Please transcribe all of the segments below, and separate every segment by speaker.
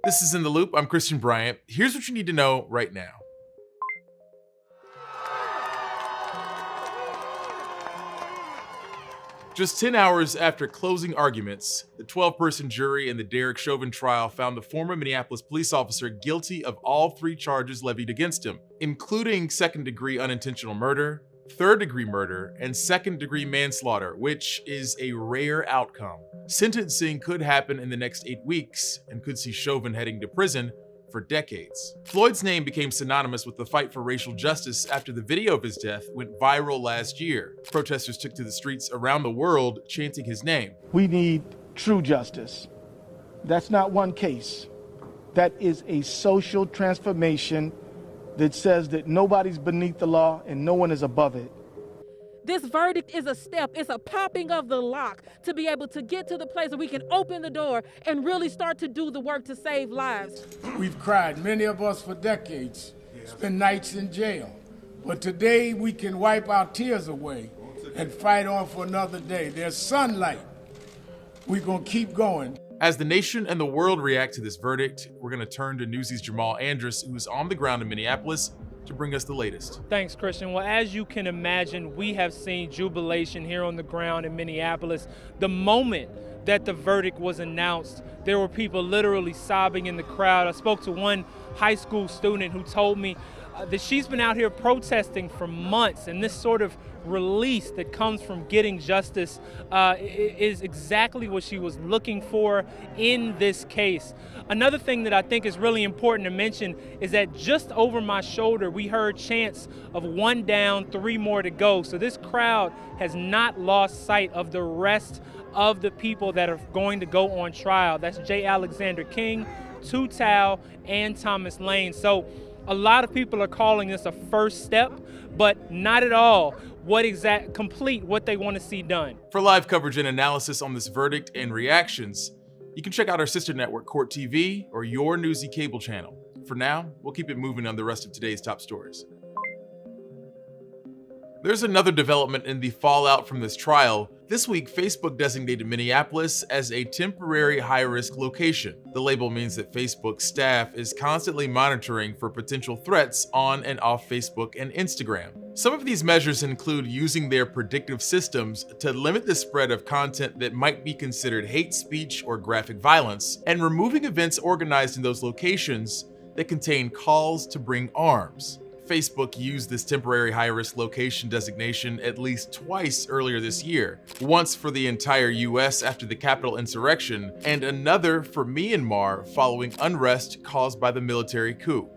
Speaker 1: This is In the Loop. I'm Christian Bryant. Here's what you need to know right now. Just 10 hours after closing arguments, the 12-person jury in the Derek Chauvin trial found the former Minneapolis police officer guilty of all 3 charges levied against him, including second-degree unintentional murder, third-degree murder, and second-degree manslaughter, which is a rare outcome. Sentencing could happen in the next 8 weeks and could see Chauvin heading to prison for decades. Floyd's name became synonymous with the fight for racial justice after the video of his death went viral last year. Protesters took to the streets around the world chanting his name.
Speaker 2: We need true justice. That's not one case. That is a social transformation that says that nobody's beneath the law and no one is above it.
Speaker 3: This verdict is a step. It's a popping of the lock to be able to get to the place where we can open the door and really start to do the work to save lives.
Speaker 4: We've cried, many of us for decades, spent nights in jail. But today we can wipe our tears away and fight on for another day. There's sunlight. We're going to keep going.
Speaker 1: As the nation and the world react to this verdict, we're going to turn to Newsy's Jamal Andrus, who's on the ground in Minneapolis, to bring us the latest.
Speaker 5: Thanks, Christian. Well, as you can imagine, we have seen jubilation here on the ground in Minneapolis. The moment that the verdict was announced, there were people literally sobbing in the crowd. I spoke to one high school student who told me that she's been out here protesting for months, and this sort of release that comes from getting justice is exactly what she was looking for in this case. Another thing that I think is really important to mention is that just over my shoulder, we heard chants of 1 down, 3 more to go. So this crowd has not lost sight of the rest of the people that are going to go on trial. That's J. Alexander King, Tu Tao, and Thomas Lane. So a lot of people are calling this a first step, but not at all complete what they want to see done.
Speaker 1: For live coverage and analysis on this verdict and reactions, you can check out our sister network, Court TV, or your Newsy cable channel. For now, we'll keep it moving on the rest of today's top stories. There's another development in the fallout from this trial. This week, Facebook designated Minneapolis as a temporary high-risk location. The label means that Facebook staff is constantly monitoring for potential threats on and off Facebook and Instagram. Some of these measures include using their predictive systems to limit the spread of content that might be considered hate speech or graphic violence, and removing events organized in those locations that contain calls to bring arms. Facebook used this temporary high-risk location designation at least twice earlier this year, once for the entire US after the Capitol insurrection, and another for Myanmar following unrest caused by the military coup.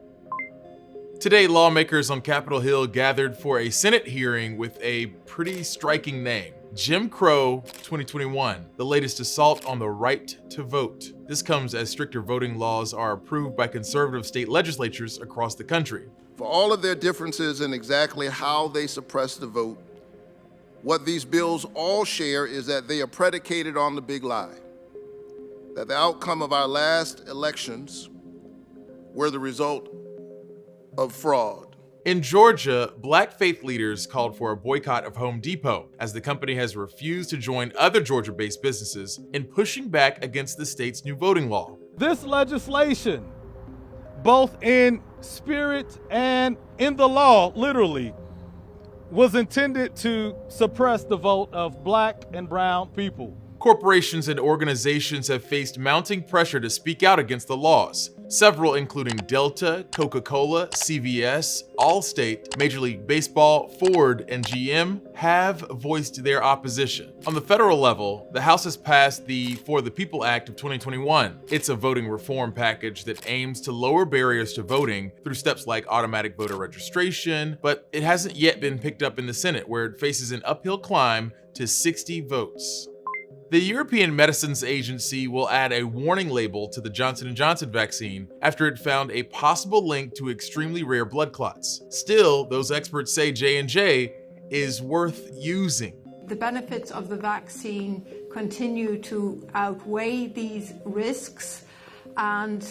Speaker 1: Today, lawmakers on Capitol Hill gathered for a Senate hearing with a pretty striking name: Jim Crow 2021, the latest assault on the right to vote. This comes as stricter voting laws are approved by conservative state legislatures across the country.
Speaker 6: For all of their differences in exactly how they suppress the vote, what these bills all share is that they are predicated on the big lie, that the outcome of our last elections were the result of fraud.
Speaker 1: In Georgia, Black faith leaders called for a boycott of Home Depot, as the company has refused to join other Georgia-based businesses in pushing back against the state's new voting law.
Speaker 7: This legislation, both in spirit and in the law, literally, was intended to suppress the vote of Black and brown people.
Speaker 1: Corporations and organizations have faced mounting pressure to speak out against the laws. Several, including Delta, Coca-Cola, CVS, Allstate, Major League Baseball, Ford, and GM, have voiced their opposition. On the federal level, the House has passed the For the People Act of 2021. It's a voting reform package that aims to lower barriers to voting through steps like automatic voter registration, but it hasn't yet been picked up in the Senate, where it faces an uphill climb to 60 votes. The European Medicines Agency will add a warning label to the Johnson & Johnson vaccine after it found a possible link to extremely rare blood clots. Still, those experts say J&J is worth using.
Speaker 8: The benefits of the vaccine continue to outweigh these risks, and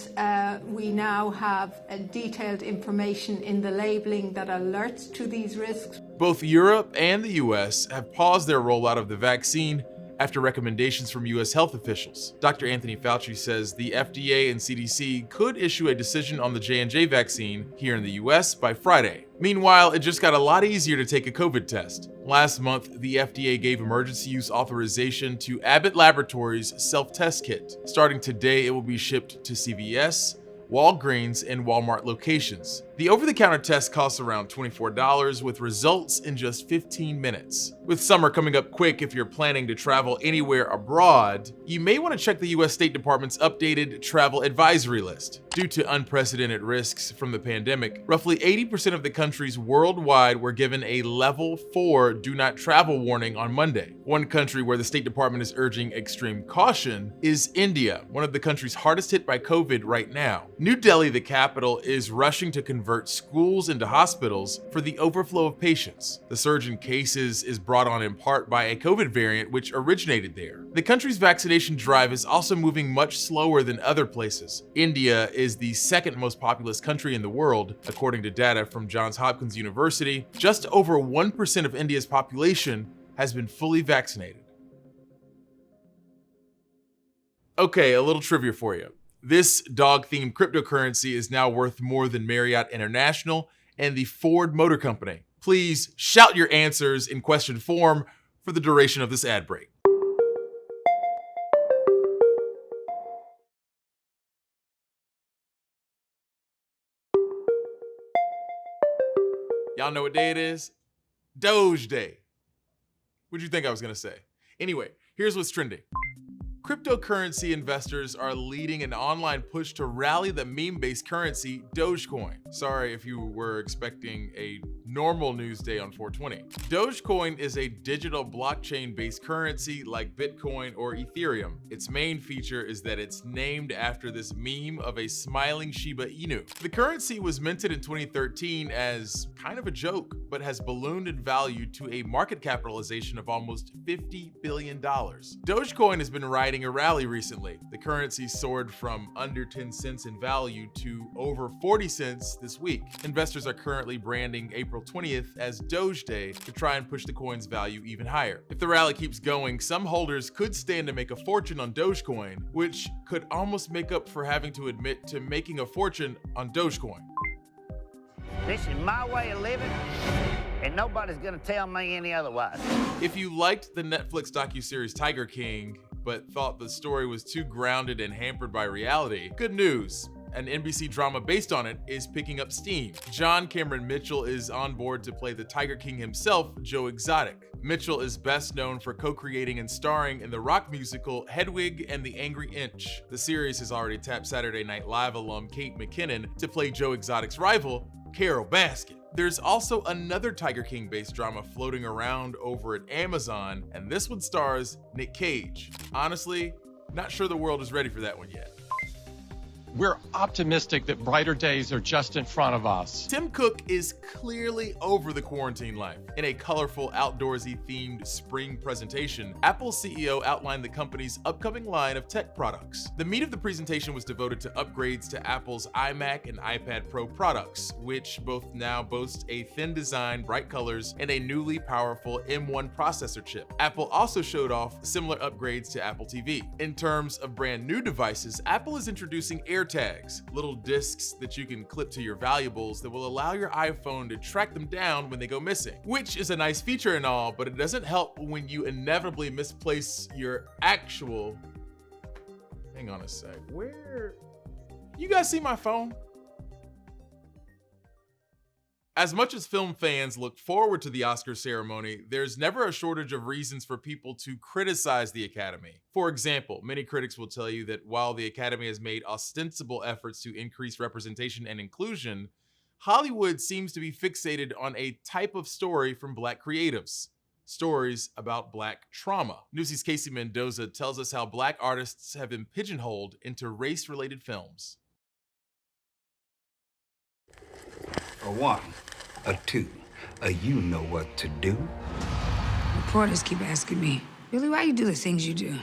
Speaker 8: we now have detailed information in the labeling that alerts to these risks.
Speaker 1: Both Europe and the US have paused their rollout of the vaccine after recommendations from US health officials. Dr. Anthony Fauci says the FDA and CDC could issue a decision on the J&J vaccine here in the US by Friday. Meanwhile, it just got a lot easier to take a COVID test. Last month, the FDA gave emergency use authorization to Abbott Laboratories' self-test kit. Starting today, it will be shipped to CVS, Walgreens, and Walmart locations. The over-the-counter test costs around $24 with results in just 15 minutes. With summer coming up quick, if you're planning to travel anywhere abroad, you may want to check the US State Department's updated travel advisory list. Due to unprecedented risks from the pandemic, roughly 80% of the countries worldwide were given a level 4 do not travel warning on Monday. One country where the State Department is urging extreme caution is India, one of the countries hardest hit by COVID right now. New Delhi, the capital, is rushing to convert schools into hospitals for the overflow of patients. The surge in cases is brought on in part by a COVID variant which originated there. The country's vaccination drive is also moving much slower than other places. India is the second most populous country in the world, according to data from Johns Hopkins University. Just over 1% of India's population has been fully vaccinated. Okay, a little trivia for you. This dog-themed cryptocurrency is now worth more than Marriott International and the Ford Motor Company. Please shout your answers in question form for the duration of this ad break. Y'all know what day it is? Doge Day. What'd you think I was gonna say? Anyway, here's what's trending. Cryptocurrency investors are leading an online push to rally the meme-based currency Dogecoin. Sorry if you were expecting a normal news day on 420. Dogecoin is a digital blockchain-based currency like Bitcoin or Ethereum. Its main feature is that it's named after this meme of a smiling Shiba Inu. The currency was minted in 2013 as kind of a joke, but has ballooned in value to a market capitalization of almost $50 billion. Dogecoin has been riding a rally recently. The currency soared from under 10 cents in value to over 40 cents this week. Investors are currently branding April 20th as Doge Day to try and push the coin's value even higher. If the rally keeps going, some holders could stand to make a fortune on Dogecoin, which could almost make up for having to admit to making a fortune on Dogecoin.
Speaker 9: This is my way of living, and nobody's gonna tell me any otherwise.
Speaker 1: If you liked the Netflix docuseries Tiger King, but thought the story was too grounded and hampered by reality, good news. An NBC drama based on it is picking up steam. John Cameron Mitchell is on board to play the Tiger King himself, Joe Exotic. Mitchell is best known for co-creating and starring in the rock musical Hedwig and the Angry Inch. The series has already tapped Saturday Night Live alum Kate McKinnon to play Joe Exotic's rival, Carol Baskin. There's also another Tiger King-based drama floating around over at Amazon, and this one stars Nick Cage. Honestly, not sure the world is ready for that one yet.
Speaker 10: We're optimistic that brighter days are just in front of us.
Speaker 1: Tim Cook is clearly over the quarantine life. In a colorful, outdoorsy themed spring presentation, Apple's CEO outlined the company's upcoming line of tech products. The meat of the presentation was devoted to upgrades to Apple's iMac and iPad Pro products, which both now boast a thin design, bright colors, and a newly powerful M1 processor chip. Apple also showed off similar upgrades to Apple TV. In terms of brand new devices, Apple is introducing AirTags, little discs that you can clip to your valuables that will allow your iPhone to track them down when they go missing, which is a nice feature and all, but it doesn't help when you inevitably misplace your actual... Hang on a sec, where... You guys see my phone? As much as film fans look forward to the Oscar ceremony, there's never a shortage of reasons for people to criticize the Academy. For example, many critics will tell you that while the Academy has made ostensible efforts to increase representation and inclusion, Hollywood seems to be fixated on a type of story from Black creatives. Stories about Black trauma. Newsy's Casey Mendoza tells us how Black artists have been pigeonholed into race-related films.
Speaker 11: A one, a two, a you know what to do.
Speaker 12: Reporters keep asking me, Billy, why you do the things you do?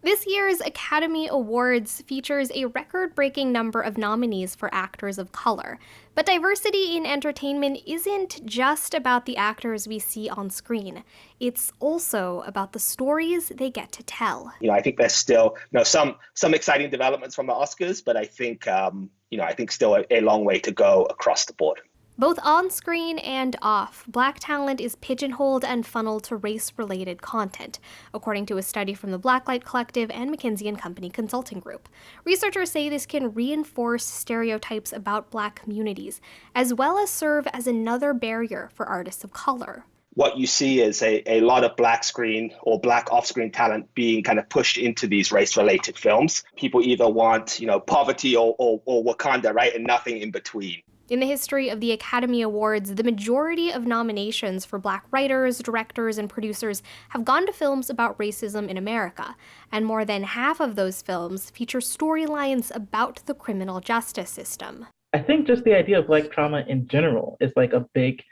Speaker 12: This year's Academy Awards features a record-breaking number of nominees for actors of color. But diversity in entertainment isn't just about the actors we see on screen. It's also about the stories they get to tell.
Speaker 13: I think there's still some exciting developments from the Oscars, but I think I think still a long way to go across the board.
Speaker 12: Both on-screen and off, Black talent is pigeonholed and funneled to race-related content, according to a study from the Blacklight Collective and McKinsey & Company Consulting Group. Researchers say this can reinforce stereotypes about Black communities, as well as serve as another barrier for artists of color.
Speaker 13: What you see is a lot of Black screen or Black off-screen talent being kind of pushed into these race-related films. People either want, poverty or Wakanda, right, and nothing in between.
Speaker 12: In the history of the Academy Awards, the majority of nominations for Black writers, directors, and producers have gone to films about racism in America, and more than half of those films feature storylines about the criminal justice system.
Speaker 14: I think just the idea of Black trauma in general is like a big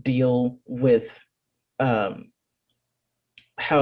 Speaker 14: deal with how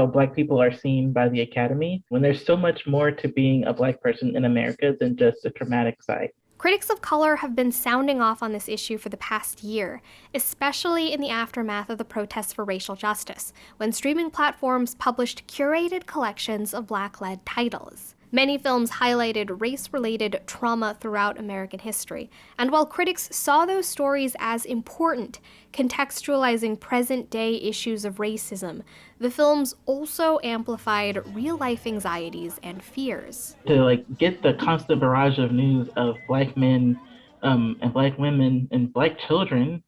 Speaker 14: Black people are seen by the Academy, when there's so much more to being a Black person in America than just the traumatic side.
Speaker 12: Critics of color have been sounding off on this issue for the past year, especially in the aftermath of the protests for racial justice, when streaming platforms published curated collections of Black-led titles. Many films highlighted race-related trauma throughout American history, and while critics saw those stories as important, contextualizing present-day issues of racism, the films also amplified real-life anxieties and fears.
Speaker 14: To get the constant barrage of news of Black men and Black women and Black children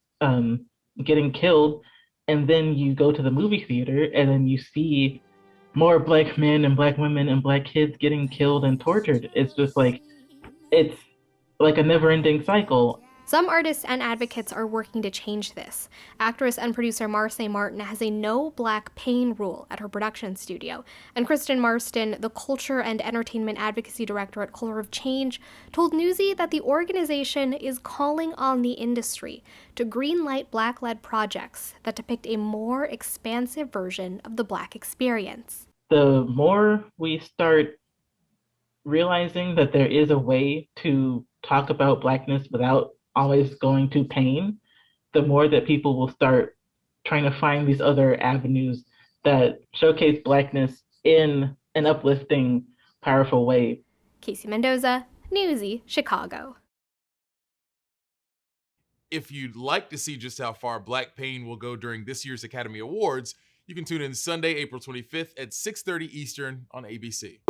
Speaker 14: getting killed, and then you go to the movie theater and then you see more Black men and Black women and Black kids getting killed and tortured. It's just it's like a never-ending cycle.
Speaker 12: Some artists and advocates are working to change this. Actress and producer Marsai Martin has a no Black pain rule at her production studio, and Kristen Marston, the culture and entertainment advocacy director at Color of Change, told Newsy that the organization is calling on the industry to greenlight Black-led projects that depict a more expansive version of the Black experience.
Speaker 14: The more we start realizing that there is a way to talk about Blackness without always going to pain, the more that people will start trying to find these other avenues that showcase Blackness in an uplifting, powerful way.
Speaker 12: Casey Mendoza, Newsy, Chicago.
Speaker 1: If you'd like to see just how far Black pain will go during this year's Academy Awards, you can tune in Sunday, April 25th at 6:30 Eastern on ABC.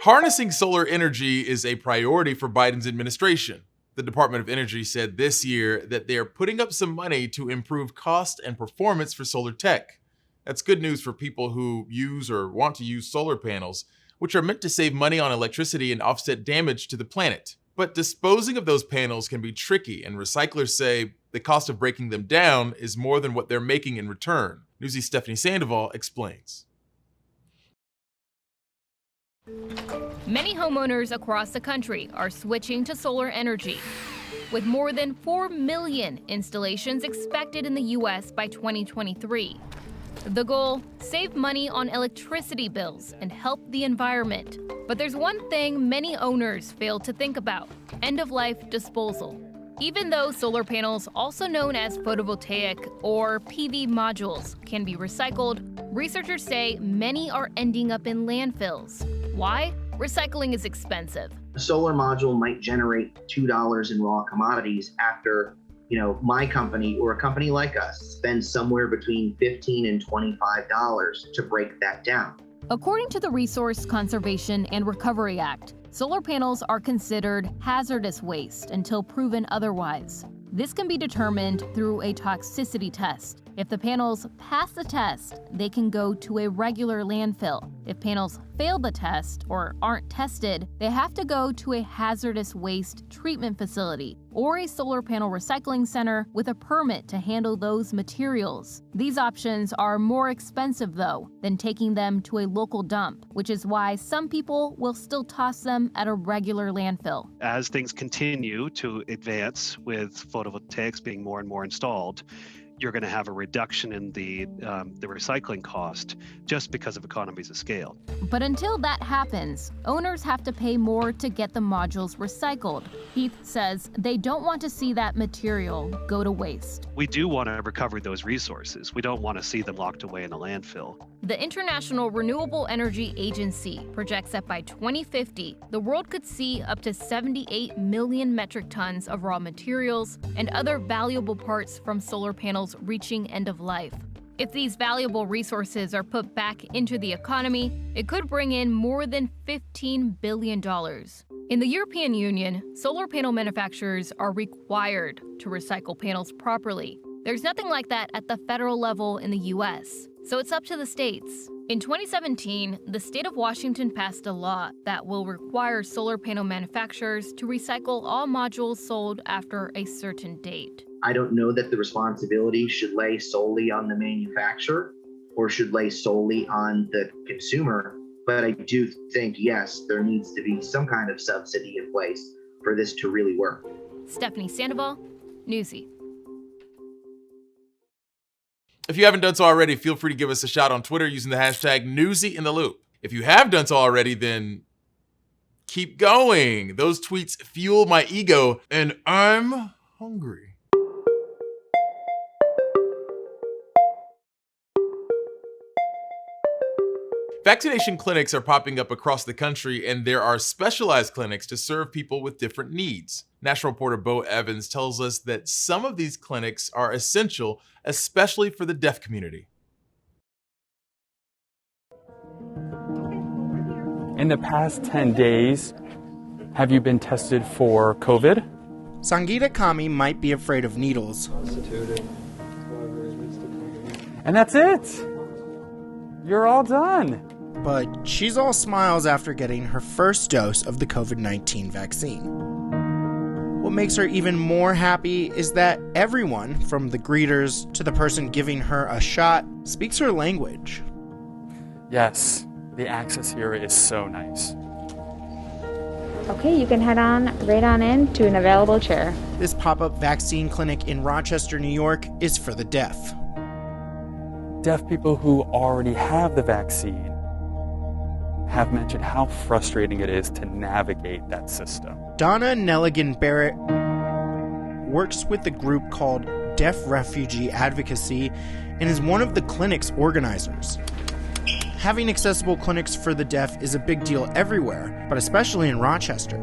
Speaker 1: Harnessing solar energy is a priority for Biden's administration. The Department of Energy said this year that they are putting up some money to improve cost and performance for solar tech. That's good news for people who use or want to use solar panels, which are meant to save money on electricity and offset damage to the planet. But disposing of those panels can be tricky, and recyclers say the cost of breaking them down is more than what they're making in return. Newsy's Stephanie Sandoval explains.
Speaker 15: Many homeowners across the country are switching to solar energy, with more than 4 million installations expected in the U.S. by 2023. The goal? Save money on electricity bills and help the environment. But there's one thing many owners fail to think about: end-of-life disposal. Even though solar panels, also known as photovoltaic or PV modules, can be recycled, researchers say many are ending up in landfills. Why? Recycling is expensive.
Speaker 16: A solar module might generate $2 in raw commodities after, my company or a company like us spends somewhere between $15 and $25 to break that down.
Speaker 15: According to the Resource Conservation and Recovery Act, solar panels are considered hazardous waste until proven otherwise. This can be determined through a toxicity test. If the panels pass the test, they can go to a regular landfill. If panels fail the test or aren't tested, they have to go to a hazardous waste treatment facility or a solar panel recycling center with a permit to handle those materials. These options are more expensive, though, than taking them to a local dump, which is why some people will still toss them at a regular landfill.
Speaker 17: As things continue to advance with photovoltaics being more and more installed, you're going to have a reduction in the recycling cost just because of economies of scale.
Speaker 15: But until that happens, owners have to pay more to get the modules recycled. Heath says they don't want to see that material go to waste.
Speaker 17: We do want to recover those resources. We don't want to see them locked away in a landfill.
Speaker 15: The International Renewable Energy Agency projects that by 2050, the world could see up to 78 million metric tons of raw materials and other valuable parts from solar panels reaching end of life. If these valuable resources are put back into the economy, it could bring in more than $15 billion. In the European Union, solar panel manufacturers are required to recycle panels properly. There's nothing like that at the federal level in the US, so it's up to the states. In 2017, the state of Washington passed a law that will require solar panel manufacturers to recycle all modules sold after a certain date.
Speaker 16: I don't know that the responsibility should lay solely on the manufacturer or should lay solely on the consumer, but I do think, yes, there needs to be some kind of subsidy in place for this to really work.
Speaker 15: Stephanie Sandoval, Newsy.
Speaker 1: If you haven't done so already, feel free to give us a shout on Twitter using the hashtag NewsyInTheLoop. If you have done so already, then keep going. Those tweets fuel my ego, and I'm hungry. Vaccination clinics are popping up across the country, and there are specialized clinics to serve people with different needs. National reporter Bo Evans tells us that some of these clinics are essential, especially for the deaf community.
Speaker 18: In the past 10 days, have you been tested for COVID?
Speaker 19: Sangeeta Kami might be afraid of needles.
Speaker 18: And that's it. You're all done.
Speaker 19: But she's all smiles after getting her first dose of the COVID-19 vaccine. What makes her even more happy is that everyone, from the greeters to the person giving her a shot, speaks her language.
Speaker 18: Yes, the access here is so nice.
Speaker 20: Okay, you can head on right on in to an available chair.
Speaker 19: This pop-up vaccine clinic in Rochester, New York is for the deaf.
Speaker 18: Deaf people who already have the vaccine have mentioned how frustrating it is to navigate that system.
Speaker 19: Donna Nelligan Barrett works with a group called Deaf Refugee Advocacy and is one of the clinic's organizers. Having accessible clinics for the deaf is a big deal everywhere, but especially in Rochester.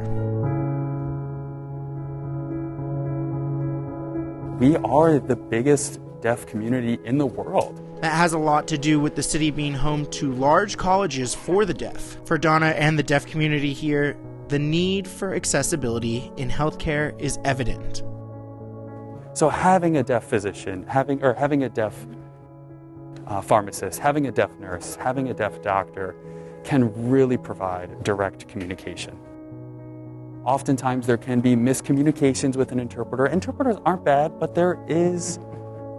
Speaker 18: We are the biggest deaf community in the world.
Speaker 19: That has a lot to do with the city being home to large colleges for the deaf. For Donna and the deaf community here, the need for accessibility in healthcare is evident.
Speaker 18: So having a deaf physician, having a deaf pharmacist, having a deaf nurse, having a deaf doctor can really provide direct communication. Oftentimes there can be miscommunications with an interpreter. Interpreters aren't bad, but there is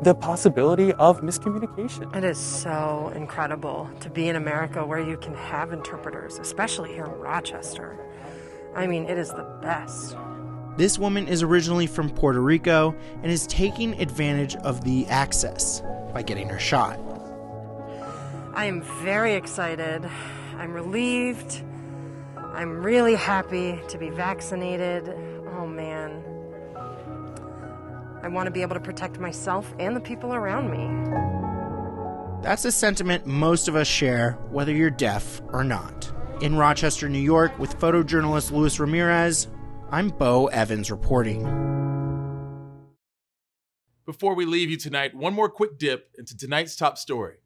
Speaker 18: the possibility of miscommunication.
Speaker 21: It is so incredible to be in America where you can have interpreters, especially here in Rochester. I mean, it is the best.
Speaker 19: This woman is originally from Puerto Rico and is taking advantage of the access by getting her shot.
Speaker 21: I am very excited. I'm relieved. I'm really happy to be vaccinated. Oh man. I want to be able to protect myself and the people around me.
Speaker 19: That's a sentiment most of us share, whether you're deaf or not. In Rochester, New York, with photojournalist Luis Ramirez, I'm Bo Evans reporting.
Speaker 1: Before we leave you tonight, one more quick dip into tonight's top story.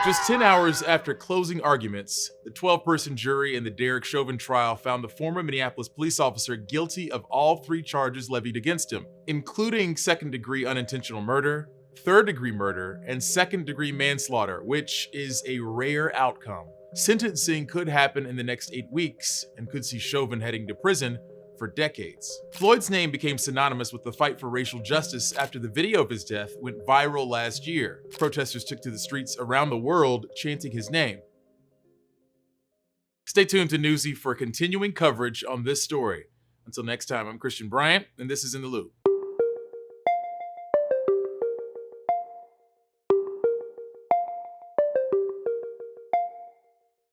Speaker 1: Just 10 hours after closing arguments, the 12-person jury in the Derek Chauvin trial found the former Minneapolis police officer guilty of all 3 charges levied against him, including second-degree unintentional murder, third-degree murder, and second-degree manslaughter, which is a rare outcome. Sentencing could happen in the next 8 weeks and could see Chauvin heading to prison for decades. Floyd's name became synonymous with the fight for racial justice after the video of his death went viral last year. Protesters took to the streets around the world chanting his name. Stay tuned to Newsy for continuing coverage on this story. Until Until next time, I'm Christian Bryant, and this is In the Loop.